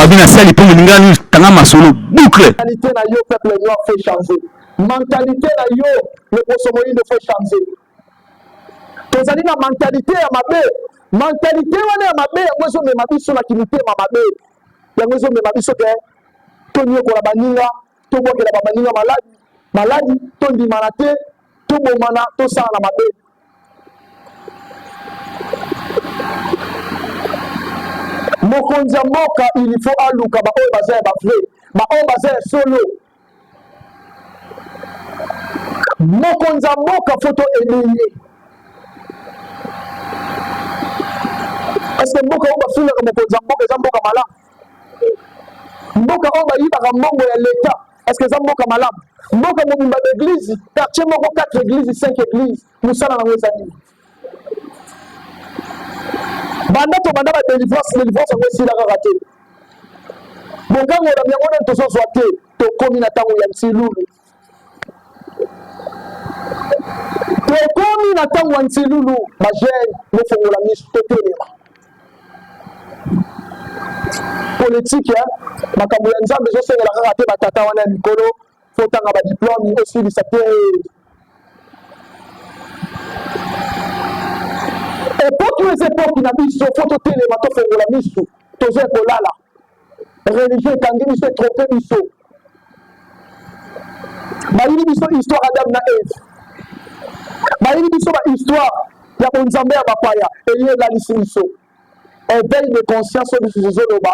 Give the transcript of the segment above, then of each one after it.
babina sali pour ngani tanga masolo boucle. Mentalité na yo peuple noir fait changer. Mentalité na yo le Bosomoïde fait changer. Tozali na mentalité ya mabe. Mentalité wana ya mabe yango zo mema biso na kimite ma mabe. Yango zo mema biso ke to nyo ko la baninga, to bokela ba baninga maladi, to ndimana te, to bomana, to sala na mabe. Mokonzi ya mboka il faut aluka ba oyo baza ba vrai, ba oyo baza solo. Mokonzi ya mboka photo éveillé. Est-ce que mboka oyo bafunaka mokonzi ya mboka eza mboka malamu? Mboka oyo bayibaka mbongo ya l'État, est-ce que eza mboka malamu? Mboka mobimba d'église, quartier moko 4 églises, 5 églises, musala nango eza nini? Banda to banda ba délivrance yango esilaka kaka te. Bokango na yango nde tozozwa te, tokomi na ntango ya ntilulu. Tokomi na ntango ya ntilulu, bajene bofongola miso totelema. Politique, makambo ya nzambe ezosengela kaka te batata wana ya mikolo, fotanga badiplome osilisa te. Époque les époques na biso photo telema tofongola miso tozo kolala religieux ekangi biso etrompe biso bayini biso histoire Adam na Eve bayini biso ba histoire ya bonzambe ya bapaya eyelalisi biso éveil de conscience oyo biso ezoloba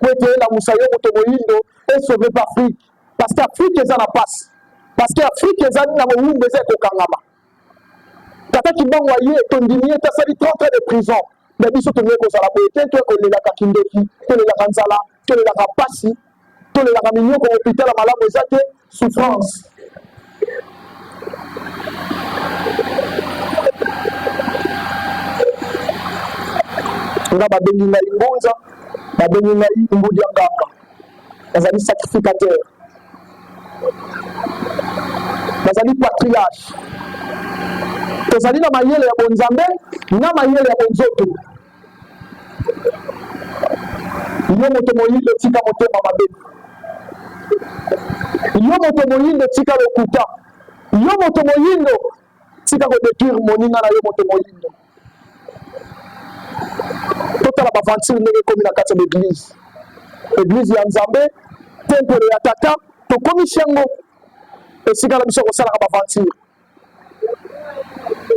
po ete elamusa yo moto moyindo esauve pa Afrique parce que Afrique eza na passe parce que Afrique ezali na mowumbu eza ekokangama. Tata Kibango aye tondini eta sali 30 ans de prison. Mais biso to ngeko sala bote to ko lelaka kindoki, to lelaka nzala, to lelaka pasi, to lelaka minyo ko hôpital malamu ezate souffrance. Nga babengi ngai mbonza, babengi ngai mbudi ya nganga. Bazali sacrificateur. Bazali patriarche. Tozali na mayele ya bonzambe na mayele ya bonzoto. Yo moto moyindo tika motema mabe. Yo moto moyindo tika lokuta. Yo moto moyindo tika ko détruire moninga na yo moto moyindo. Totala ba vantile ndenge komi na kati ya l'église. Église ya Nzambe, temple ya tata, to komi shango. Esika na biso ko sala ba vantile.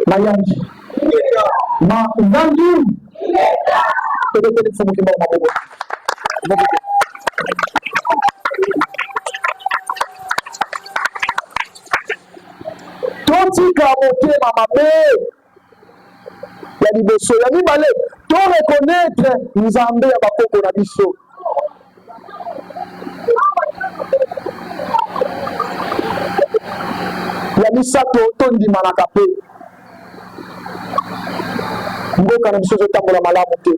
Mayanji ma ndangi tebe tebe fumu kimba mabogo totika motema mabe ya liboso ya mibale to reconnaître nzambe ya bakoko na biso ya misato tondimanaka pe mboka na biso ezotambola malamu te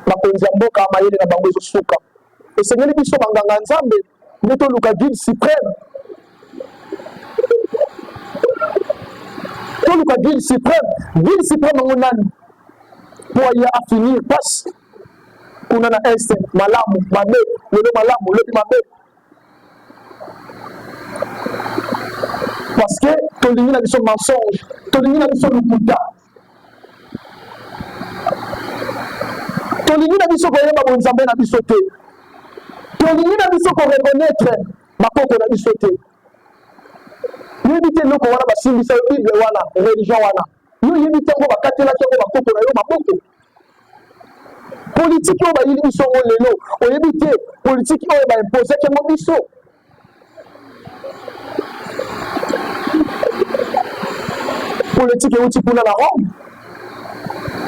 bakonzi ya mboka mayele na bango ezosuka esengeli biso banganga nzambe nde toluka guide suprême yango nani po aya afinir pasi kuna na este malamu mabe lelo malamu lobi mabe parce que tolingi na biso mensonge tolingi na biso lukuta tolingi na biso koyeba bonzambe na biso te tolingi na biso koreconnaître bakoko na biso te yebi te eloko wana basimbisa yo bible wana religion wana yo yebi te yango bakatelaki yango bakoko na yo maboko politiki oyo bayili biso ngo lelo oyebi te politiki oyo baimpozaki yango biso politique euti kuna na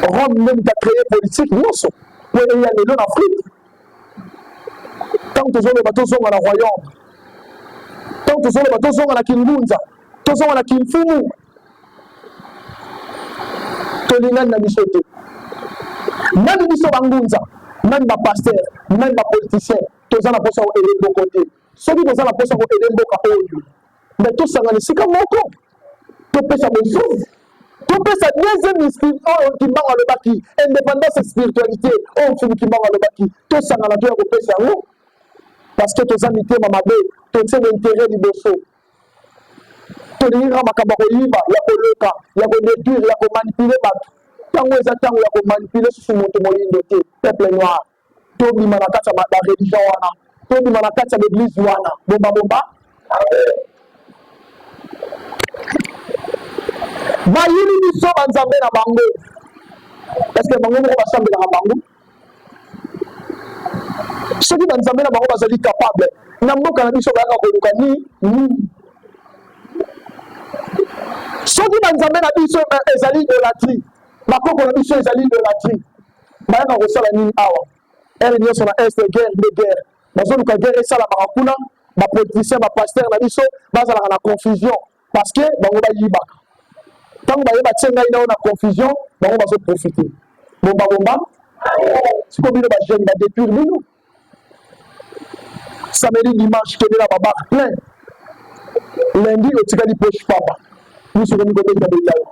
Rome nde ta créé politique nyonso po eya lelo na Afrique tant tozoloba tozonga na royaume tant tozoloba tozonga na kingunza tozonga na kimfumu tolingani na biso te nani biso bangunza nani bapaster nani bapoliticien toza na posa ko ele mboka te soki toza na posa ko ele mboka oyo nde tosangana esika moko topesa bozozi topesa deuxième esprit oyo kimbango alobaki indépendance spiritualité oyo mfumu kimbango alobaki tosangana to ya kopesa yango parce que toza mitema mabe totie l'intérêt liboso tolinga makambo koyiba ya koloka ya kodétruire ya komanipule bato ntango eza ntango ya komanipule susu moto moyindo te peuple noir tobima na kati ya bareligion wana tobima na kati ya l'église wana bombabomba bayini biso banzambe na bango estce bango moko basambelaka bango soki banzambe na bango bazali capable na mboka na biso bayaka koluka nini soki banzambe na biso ezali idolatrie bakoko na biso ezali idolatrie bayaka kosala nini awa ere nyonso na este guerre de guerre bazoluka guerre esalamaka kuna bapoliticien bapaster na biso bazalaka na confusion parce que bango bayibaka ntango bayeba tie ngai nao na confusion bango bazoprofite bombabomba siko bino bajeune badétruire bino samedi dimanche kende na babar plein lundi otikali poche papa biso komi kobeta betalo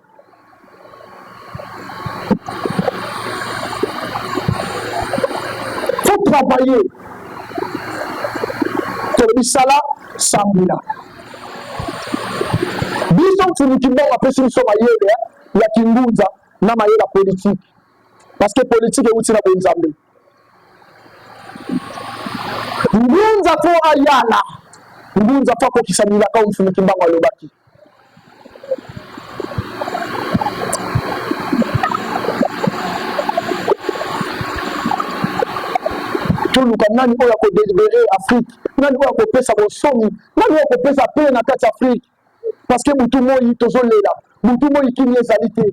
faut travailler tolobi sala sambila biso mfunuki mbongo apesi biso mayele ya kingunza na mayele ya politique parce que politique euti na bonzambe ngunza fo ayala ngunza fo akokisa milaka mfunuki mbango alobaki toluka nani oyo akodélibere afrique nani oyo akopesa bosomi nani oyo akopesa pe na kati afrique parce que mutu moi tozolela mutu moi kini ezali te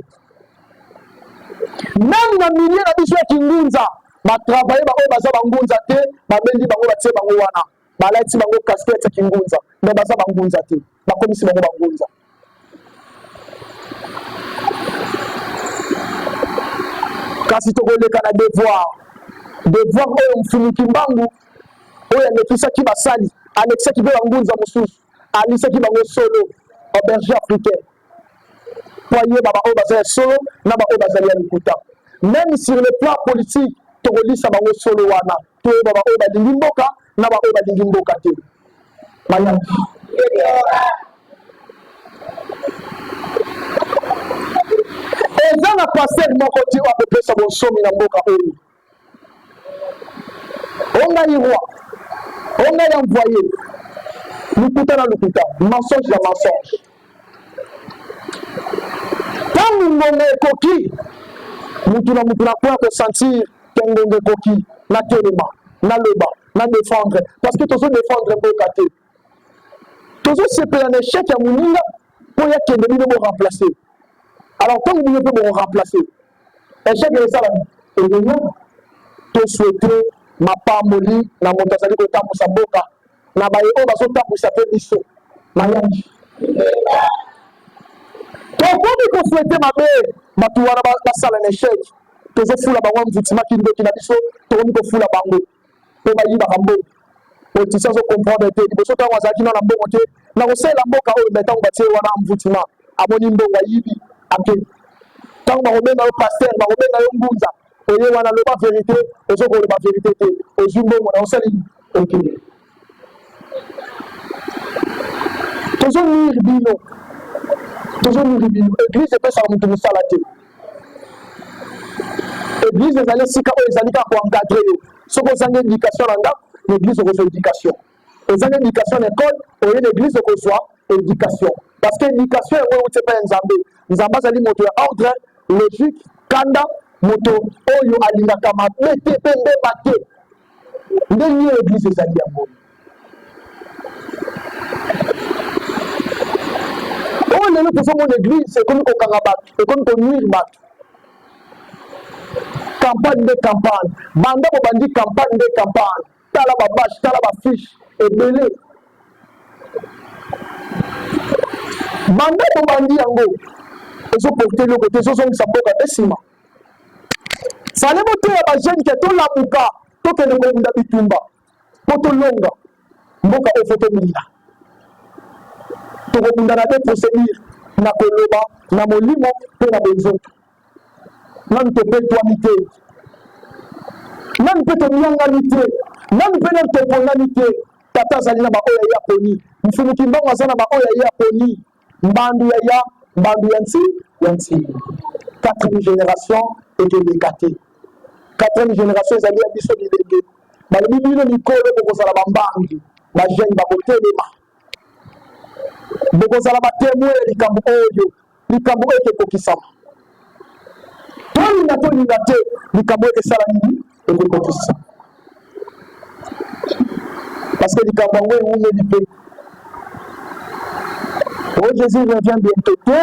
même na milie na biso ya kingunza batravaye baoyo baza bangunza te babendi bango batie bango wana balati bango casquette ya kingunza me baza bangunza te bakomisi bango bangunza kasi tokoleka na devoir oyo mfunuki mbangu oyo alekisaki basali alekisaki mpe bangunza mosusu alisaki bango solo auberge africain po ayeba baoyo bazali ya solo na baoyo bazali ya lokuta même sur le plan politique tokolisa bango solo wana toyeba baoyo balingi mboka na baoyo balingi mboka te mayaki eza na paster moko ti oyo akopesa bonsomi na mboka oyo ongai roi ongai envoyé lokuta na lokuta mensonge na mensonge ntango ngonga ekoki mutu na mutu nakoya kosentir ke ngonga ekoki natelema naloba na défendre parce que tozodéfendre mboka te tozosepela na échec ya moninga mpo yakende bino boremplace alors ntango bino mpe boremplace échec ezala elenga tosouhaite mapamboli na moto azali kotambusa mboka na baye oyo bazotambwisa mpe biso mayaki tokomi kosouhaite mabe bato wana basala na échec tozofula bango mvutima kindoki na biso tokomi kofula bango mpe bayibaka mbongo politicien azocomprendre te liboso ntango azalaki nano na mbongo te na kosalela mboka oyo me ntango batie wana mvutima amoni mbongo ayibi ake ntango bakobenga yo paster bakobenga yo ngunza oye wana loba vérité ozokoloba vérité te ozwi mbongo na osali okende tozoniri bino église epesaka moto mosala te église ezali esika oyo ezali kaka koencadre yo soki ozanga éducation na ndako na église okozwa éducation ozanga éducation na école oye na église okozwa éducation parce que éducation yango euti epai ya nzambe azali moto ya ordre logique kanda moto oyo alingaka mabe te mpe mbeba te ndenge oyo église ezali yango oyo lelo tozomona église ekomi kokanga bato ekomi konuire bato campagne nde campagne banda bobandi campagne nde campagne tala babashe tala bafiche ebele banda bobandi yango ezoporte eloko te ezozongisa mboka te nsima fale boteya bajeune ke tolamuka tokende kobunda bitumba mpo tolonga mboka oyo fo tomila tokobunda na te procédure na koloba na molimo mpe na bonzoto nani topetwami te nani mpe tomiangani te nani pena topondani te tata azali na baoyo ya poni mfumu kimbango aza na baoyo ya poni mbandu ya nti 4e génération ekeleka te 4e génération ezali ya biso bilenge balobi bino mikolo bokozala bambangi bajene bakotelema bokozala batemoin ya likambo oyo ekekokisama tolinga te likambo oyo ekesala nini ekekokisama parce que likambo yango ewumeli mpe oh Jésus revient bientôt te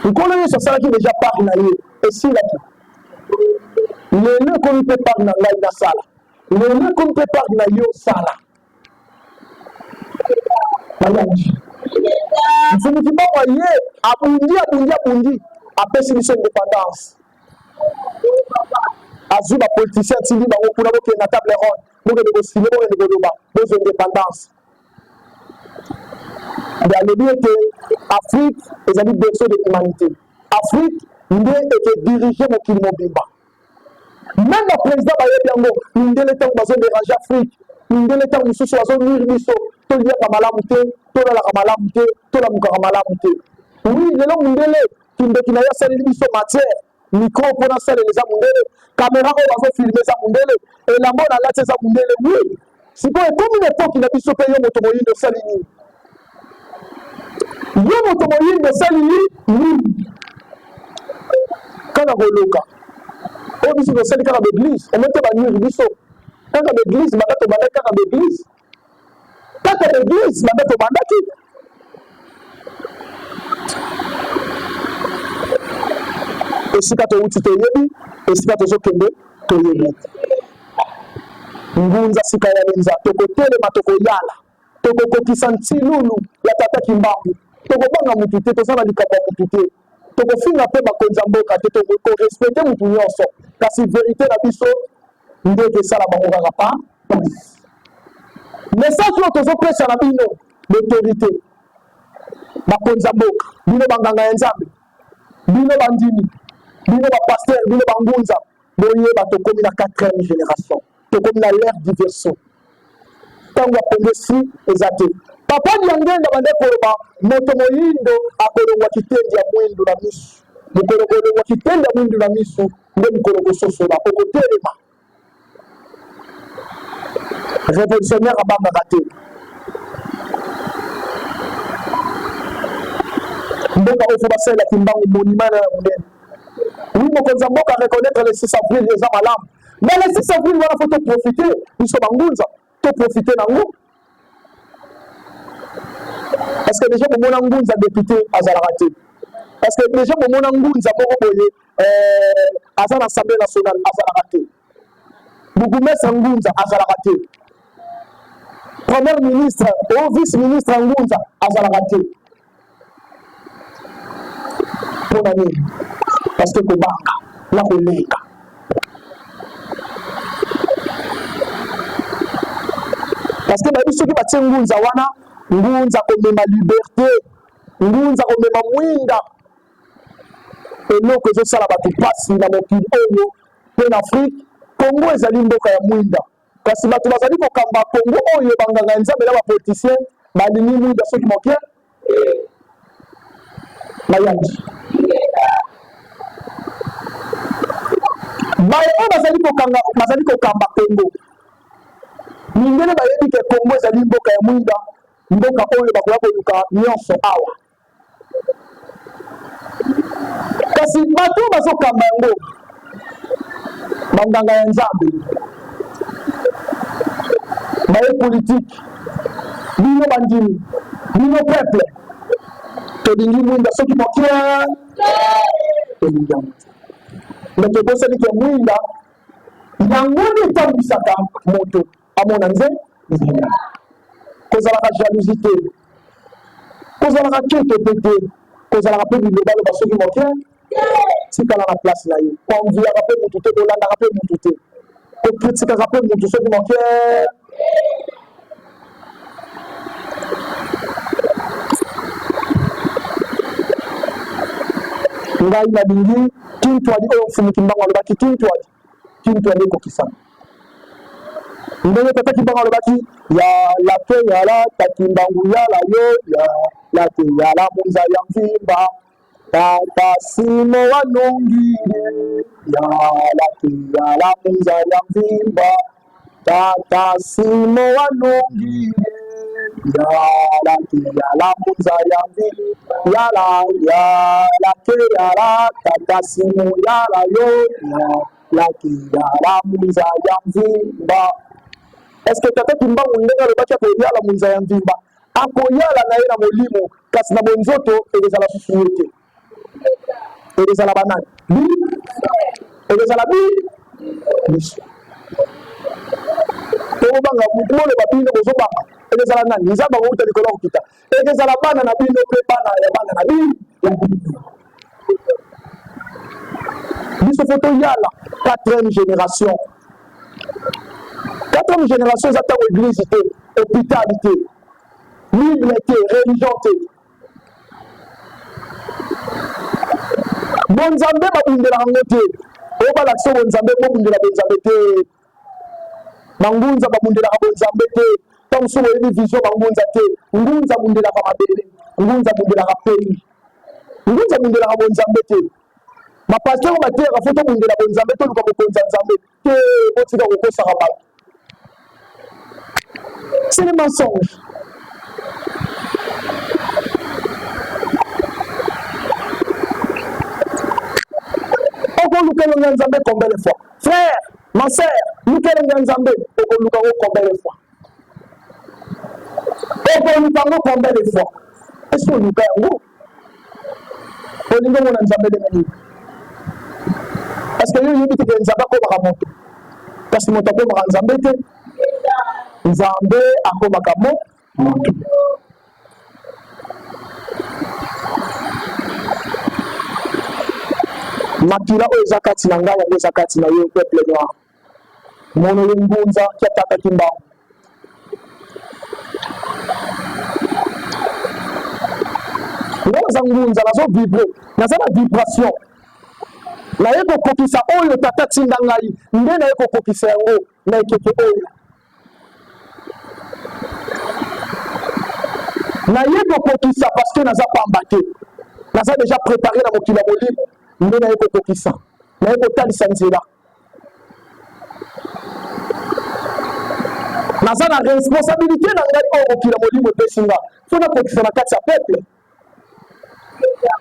nkolo yesu asalaki déjà part na ye esilaki lelo ekomi mpe part na ngai nasala lelo ekomi mpe part na yo sala bayanji mfumu kimbango ye abundi apesi biso indépendance azwi bapoliticien atindi bango kuna bokende na table ronde bokende kosile bokende koloba bozwa indépendance nde alobi ete afrique ezali berceau de l'humanité afrique nde ekedirige mokili mobimba même baprésident bayebi yango mindele ntango bazoderange afrique mindele ntango mosusu bazonuire biso toliaka malamu te tolalaka malamu te tolamukaka malamu te wi lelo mindele kindeki na ye asaleli biso matière micro mpona asaleli eza mundele kamera oyo bazofilme eza mundele elamba na lati eza mundele wi sikoyo ekomi na epoki na biso mpe yo moto moyindo osali nini yo moto moyindo osali nini kaka koloka oyo biso tosali kaka baeglise omete banuire biso kaka baeglise banda tobandaki kaka baeglise banda tobandaki esika touti toyebi esika tozokende toyebi ngunza sika ya lenza tokotelema tokoyala tokokokisa ntilulu ya tata kimbangu tokobanga mutu te toza na likambo ya mutu te tokofinga mpe bakonzi ya mboka te tokorespecte mutu nyonso kasi verité na biso ndenge esala bango kaka pa message oyo tozopesa na bino l'autorité bakonzi ya mboka bino banganga ya nzambe bino bandimi bino bapaster bino bangunza boyeba tokomi na 4e génération tokomi na l'ère du verseau ntango apongesi eza te papa diangenda bande koloba moto moyindo akolongwa kitendi ya mwindu na misu mokolo kolongwa kitendi ya mwindu na misu nde mokolo kososola okotelema révolutionnaire abangaka te mboka oyo fo basalelaki mbangu monima na monene wi mokonzi ya mboka reconnaître le 6 avril eza malamu mais le 6 avril wana fo toprofite biso bangunza toprofite nango parce que déjà bomona ngunza député azalaka te parce que déjà bomona ngunza moko boye aza na assemblée nationale azalaka te bourgmestre ngunza azalaka te premier ministre o vice ministre ngunza azalaka te mpona nini parce que kobanga na kolenga parce que bayebi soki batie ngunza wana ngunza komema liberté ngunza komema mwinda eloko ezosala bato mpasi na mokili oyo mpe na afrique kongo ezali mboka ya mwinda kasi bato bazali kokamba kongo oyo banganga ya nzambe na bapoliticien balingi mwinda soki moke mayandi baye oyo bazali kokamba kongo mindele bayebi ke kongo ezali mboka ya mwinda mboka oyo bakoya koluka nyonso awa kasi bato bazokamba yango banganga ya nzambe baye politike bino bandimi bino peuple tolingi mwinda soki mokie tolingi yango me tobosaniki ya mwinda yango nde etambwisaka moto amona nzela kozalaka jalousie te kozalaka kete te te kozalaka mpe bilobaloba soki moke tikala na place na ye konviaka mpe mutu te kolandaka mpe mutu te kokritikaka mpe mutu soki moke ngai nalingi kintwadi oyo mfumuki mbango alobaki kintwadi ekokisana ndenge tata kimbanga alobaki ya la te ya la takimbangu ya la yo ya la te ya la munza ya mvimba tata simo wanongile ya la te ya la munza ya mvimba tata simo wanongile ya la te ya la munza ya mvimba ya la te ya la tata simo ya la yo ya la te ya la munza ya mvimba. Est-ce que tata kimbangu ndenge alobaki akoyala munza ya mvimba akoyala na ye na molimo kasi na bonzoto ezala susu ye te ezala banani ezala biso tobanga moloba bino bozobanga ezala nani nzambe akouta likolo ya kokita ezala bana na bino mpe bana ya bana na bino biso fo toyala 4e génération 4e génération eza ntango église te hôpital te bible te religion te bonzambe babundelaka yango te oyo balakisa bonzambe bobundela bonzambe te bangunza babundelaka bonzambe te ntango so boyebi vision bangunza te ngunza bundelaka mabele ngunza bundelaka peni ngunza bundelaka bonzambe te bapaster bateyaka fo tobundela bonzambe toluka kokonza nzambe te botika kokosaka bato. C'est le mensonge. Oko lukelo nzambe combien de fois? Frère, ma sœur, lukelo nzambe oko lukelo combien de fois? Oko lukelo combien de fois? Est-ce que lukelo olingo mona nzambe de nani? Parce que yo yebite ke nzambe ko baka moto. Parce que moto ko baka nzambe te. Nzambe akomaka moto. Makila oyo eza kati na ngai yango eza kati na yo peuple noir mono ye ngunza kia tata kimbangu nga naza ngunza nazo vibre naza na vibration naye kokokisa oyo tata tinda ngai nde naye kokokisa yango na ekeke oyo naye kokokisa parce que naza pamba te naza déjà préparé na mokili ya molimo nde naye kokokisa naye kotalisa nzela naza na responsabilité na ngai oyo mokili ya molimo epesi nga fo nakokisa na kati ya peuple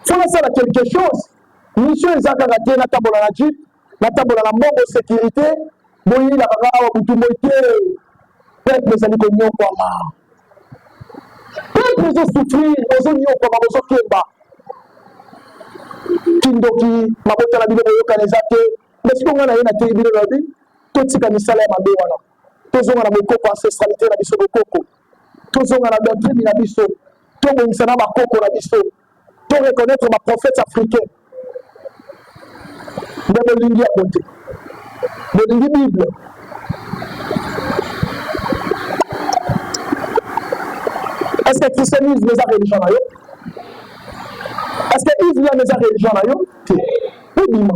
fo nasala quelque chose mission eza kaka te natambola na jip natambola na mbongo sécurité boyilaka nga awa butu moi te peuple ezali konyokwama peuple ezosouffrir ozonyokwama bozokemba kindoki mabota na bino boyokana eza te mais siko nga na ye nateyi bino na bi totika misala ya mabe wana tozonga na bokoko ancestralité na biso bokoko tozonga na doctrine na biso tobongisa na bakoko na biso to reconnaître baprophète africain nde bolingi yango te bolingi bible est-ce que christianisme eza religion na yo? Est-ce que Islam eza religion na yo? Te obima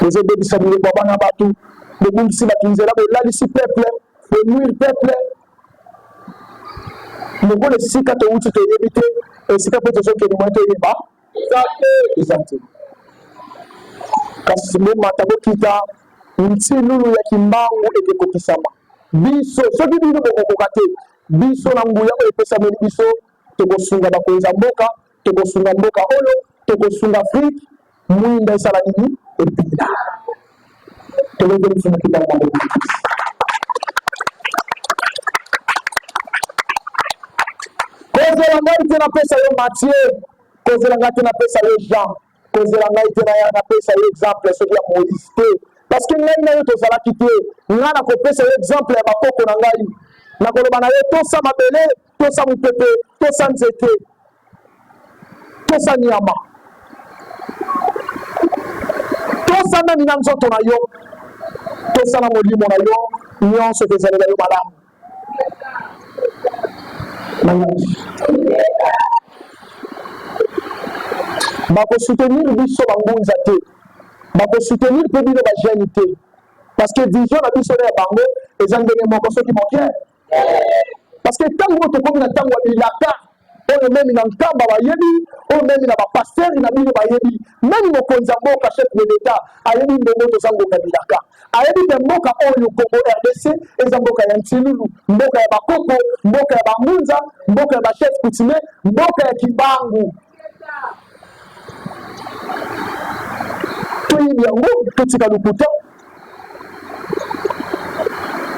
bozobebisa biloko bana bato bobungisi bato nzela bolalisi peuple bonuire peuple lokola esika touti toyebi te esika mpe tozokende mwa toyeba eza te kasi bomata bokita ntilulu ya kimbangu ekekokisama biso soki bino bokokoka te biso na nguya oyo epesameli biso tokosunga bakonza mboka tokosunga mboka oyo tokosunga afrique mwinda esala nini ebila tolongeli mfumu kitanga kozela ngai te napesa yo Matthieu kozela ngai te napesa yo Jean kozela ngai te napesa yo exemple soki ya Moïse te parce que ngai na yo tozalaki te ngai nakopesa yo exemple ya bakoko na ngai nakoloba na yo tosa mabele tosa mopepe tosa nzete tosa nyama tosa nani na nzoto na yo tosa na molimo na yo nyonso ezalela yo malamu bakosoutenir biso bangunza te bakosoutenir mpe bino bajeune te parce que vision na biso ya bango eza ndenge moko soki moke parce que ntango tokomi na ntango ya bilaka oyo memi na nkamba bayebi oyo memi na bapasteri na bino bayebi memi mokonzi ya mboka chef de l'etat ayebi ndenge toza ngoka bilaka ayebi te mboka oyo Congo RDC eza mboka ya ntilulu mboka ya bakoko mboka ya bamunza mboka ya bachef coutumier mboka ya kimbangu toyebi yango totika lokuta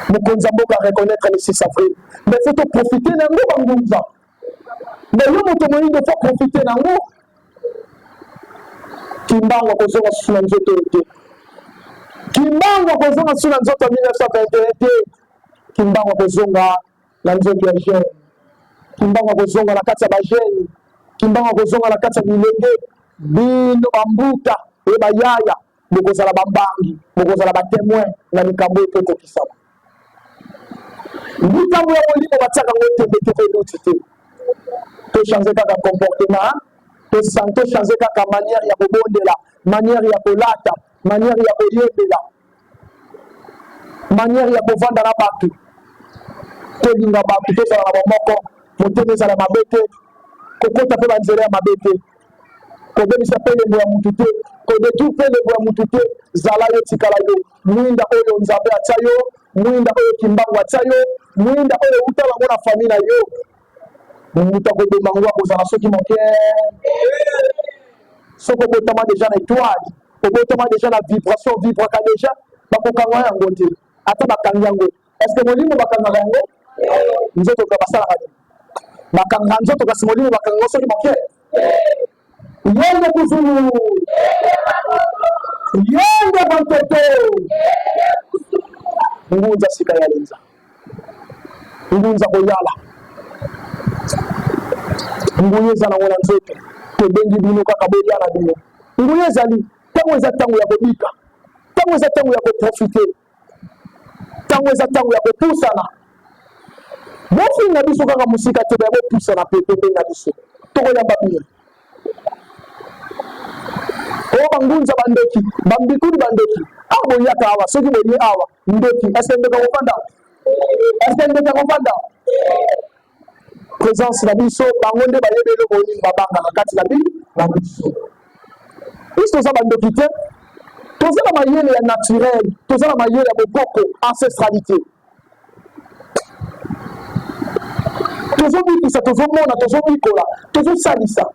mokonzi ya mboka reconnaître le 6 avril mais faut profiter na yango bangunza mais yo moto moyindo faut profiter na yango kimbangu akozonga susu na nzoto te kimbangu akozonga susu na nzoto ya 1921 te kimbangu akozonga na nzoto ya jeune kimbangu akozonga na kati ya bajeune kimbangu akozonga na kati ya bilenge bino bambuta e bayaya bokozala bambangi bokozala batémoin na likambo epe kokisama likambo ya molimo batiaka ngo tembe te koduti te tochange kaka comportement tochange kaka manière ya kobondela manière ya kolata manière ya koyebela manière ya kovanda na bato tolinga bato tozala na bamoko motema ezala mabe te kokota mpe banzela ya mabe te kobebisa mpe elembo ya mutu te kodetu mpe elembo ya mutu te zala yo tikala yo mwinda oyo nzambe atya yo mwinda oyo kimbangu atya yo mwinda oyo uta bango na famille na yo mutu akobema ngo akozala soki moke soki obotama deja na étoile obotama deja na vibration vibraka deja bakokanga yango te ata bakangi yango estce molimo bakangaka yango nzoto ka basalaka nini bakanga nzoto kasi molimo bakanga yango soki moke yende kuzulu yende bantoto ngunza sika ya lenza ngunza koyala nguye eza nango na nzoto tobengi bino kaka boya na bino nguye ezali ntango eza ntango ya kobika ntango eza ntango ya koprofite ntango eza ntango ya kopusana bofinga biso kaka mosika te baya bopusana pepepe na biso tokoyamba bino o bangunza bandoki bambikuli bandoki awa boyaka awa soki boye awa ndoki eske ndoka kofanda eske ndoka kofanda présence na biso bango nde bayebeli bolingi babangaka kati na biso biso toza bandoki te toza na mayele ya naturel toza na mayele ya boboko ancestralité tozobikisa tozomona tozobikola tozosalisa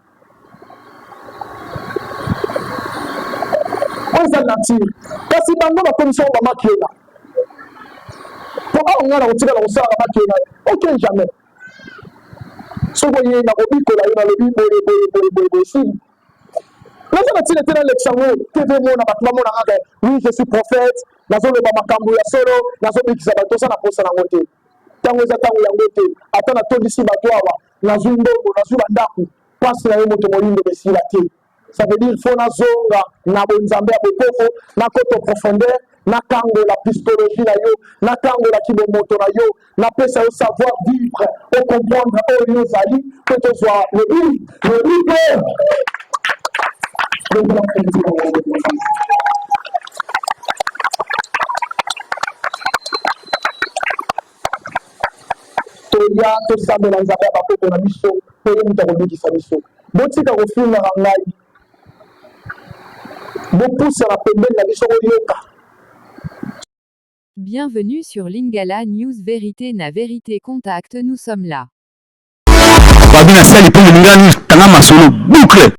oyo eza nature kasi bango bakomisa ngo bamakela po awa nga na kotikala kosalaka makela ok jamais soki oye na kobikola yo nalobi boye esili naza na ntina te na lekisa ngo tv mona bato bamona kaka oui je suis prophète nazoloba makambo ya solo nazobikisa bato toza na posa nango te ntango eza ntango yango te ata natondisi bato awa nazwi ndongo nazwi bandako mpasi na yo moto molindo besila te ça veut dire fo nazonga na bonzambe ya bokoko nakota profondeur nakangola pistologie na yo nakangola kibomoto na yo napesa yo savoir vivre ocomprendre oyo ozali mpe tozwa toya tosambela nzambe ya bakoko na biso mpe ye moto akobikisa biso botika kofingaka ngai bopusana pembeni na biso koyoka. Bienvenue sur Lingala News Vérité na Vérité Contact, nous sommes là. Babina sali pe ngani tanga masolo boucle.